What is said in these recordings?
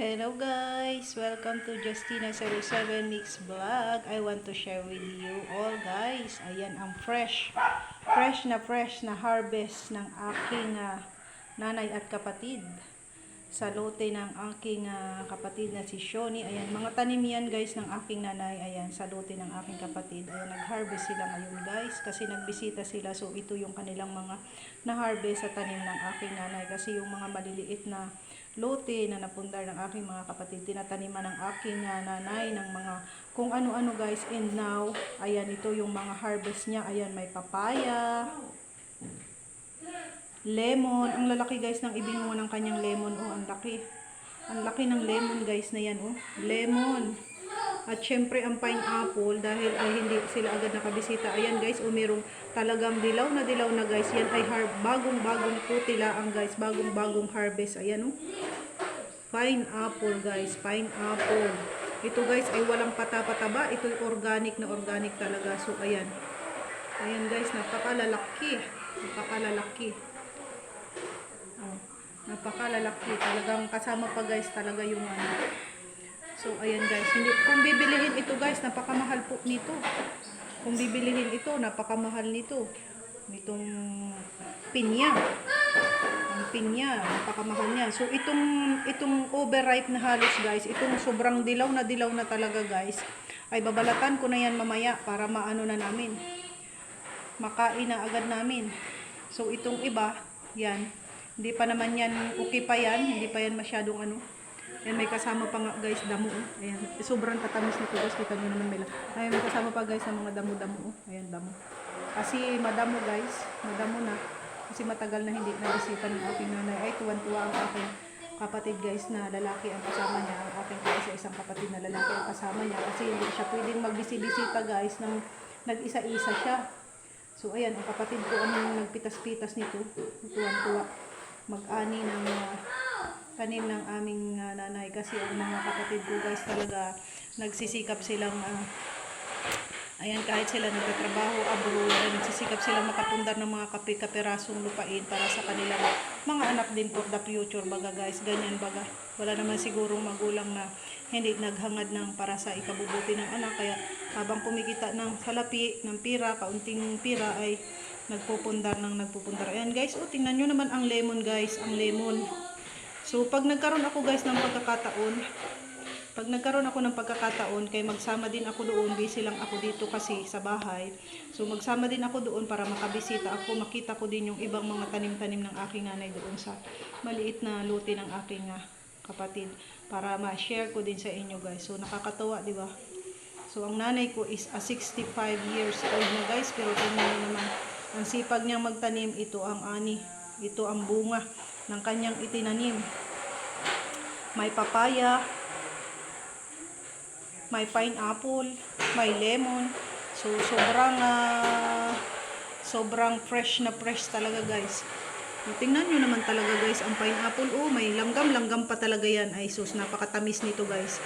Hello guys! Welcome to Justina07 Mix Vlog. I want to share with you all guys. Ayan ang fresh na harvest ng aking nanay at kapatid. Sa lote ng aking kapatid na si Shoni. Ayan, mga tanim yan guys ng aking nanay. Ayan, sa lote ng aking kapatid. Ayan, nag-harvest sila ngayon guys. Kasi nagbisita sila. So, ito yung kanilang mga na-harvest sa tanim ng aking nanay. Kasi yung mga maliliit na lote na napundar ng aking mga kapatid, tinataniman ng aking nanay ng mga kung ano-ano guys. And now, ayan, ito yung mga harvest niya. Ayan, may papaya, lemon. Ang lalaki guys ng ibinungo ng kanyang lemon. Oh, ang laki. Ang laki ng lemon guys na yan. Oh, lemon. At syempre ang pineapple dahil ay hindi sila agad nakabisita. Ayan guys, oh, merong talagang dilaw na guys. Yan ay bagong-bagong puti laang guys. Bagong-bagong harvest. Ayan oh. Pineapple guys. Pineapple. Ito guys ay walang pataba. Ito ay organic na organic talaga. So ayan. Ayan guys, napakalalaki. Napakalalaki. Oh, napakalalaki. Talagang kasama pa guys talaga yung So ayan guys, kung bibilihin ito guys, napakamahal po nito. Kung bibilihin ito, napakamahal nito. Itong pinya. Ang pinya, napakamahal niya. So itong overripe na halos guys, itong sobrang dilaw na talaga guys, ay babalatan ko na yan mamaya para maano na namin. Makain na agad namin. So itong iba, yan. Hindi pa naman yan, okay pa yan. Hindi pa yan masyadong ano. Yan, may kasama pa nga guys, damo. Oh. Ayan, sobrang tatamis nito guys. Kita nyo naman may ayan, may kasama pa guys ng mga damo-damo. Oh. Ayan, damo. Kasi madamo guys. Madamo na. Kasi matagal na hindi nabisita ng aking nanay. Ay, tuwan-tuwa ang aking kapatid guys na lalaki ang kasama niya. Ang aking isang kapatid na lalaki ang kasama niya. Kasi hindi siya pwedeng magbisita guys nang nag-isa-isa siya. So ayan, ang kapatid ko ang nagpitas-pitas nito. Tuwan-tuwa. Mag-ani ng tanim ng aming nanay. Kasi ang mga kapatid ko guys talaga nagsisikap silang ayan, kahit sila nagtatrabaho abroad, nagsisikap silang makapundar ng mga kapirasong lupain para sa kanilang mga anak din for the future baga guys. Ganyan baga. Wala naman sigurong magulang na hindi naghangad ng para sa ikabubuti ng anak. Kaya habang kumikita ng salapi, ng pira, kaunting pira ay nagpupundar. Ayan guys, oh, tingnan nyo naman ang lemon guys, ang lemon. So pag nagkaroon ako guys ng pagkakataon, kay magsama din ako doon, busy lang ako dito kasi sa bahay. So magsama din ako doon para makabisita ako, makita ko din yung ibang mga tanim-tanim ng aking nanay doon sa maliit na lote ng aking kapatid para ma-share ko din sa inyo guys. So nakakatawa, di ba? So ang nanay ko is 65 years old na guys, pero tingnan niyo naman ang sipag niyang magtanim. Ito ang ani, ito ang bunga ng kanyang itinanim. May papaya, may pineapple, may lemon. So sobrang fresh talaga guys. Tingnan nyo naman talaga guys ang pineapple. Oh, may langgam pa talaga yan. Ay sus, napakatamis nito guys.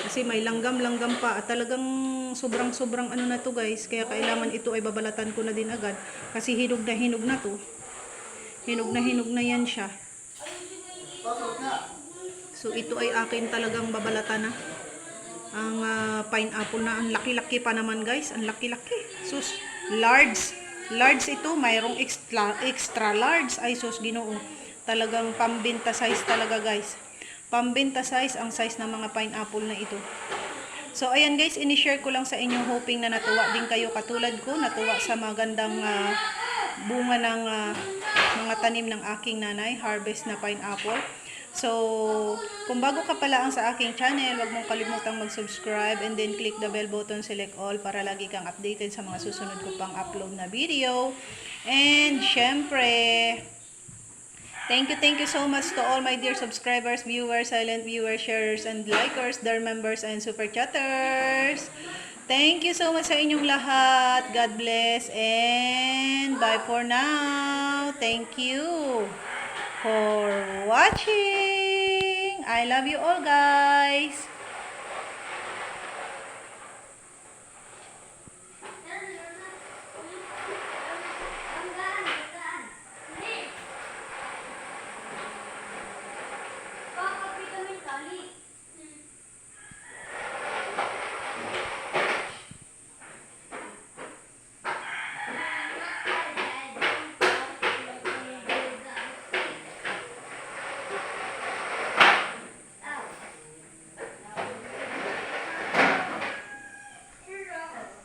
Kasi may langgam pa. At talagang sobrang ano na to guys. Kaya kailangan ito ay babalatan ko na din agad. Kasi hinog na to. Hinog na yan siya. So ito ay akin talagang babalatan na. Ang pineapple na. Ang laki-laki pa naman guys. Ang laki-laki. Sus, large ito, mayroong extra large. Ay sus, Ginoo. Talagang pambenta size talaga guys. Pambenta size ang size ng mga pineapple na ito. So ayan guys, ini-share ko lang sa inyo, hoping na natuwa din kayo katulad ko, natuwa sa magandang bunga ng mga tanim ng aking nanay, harvest na pineapple. So, kung bago ka pala ang sa aking channel, wag mong kalimutang mag-subscribe and then click the bell button, select all para lagi kang updated sa mga susunod ko pang upload na video. And syempre, thank you so much to all my dear subscribers, viewers, silent viewers, sharers, and likers, their members, and super chatters. Thank you so much sa inyong lahat. God bless and bye for now. Thank you for watching. I love you all guys.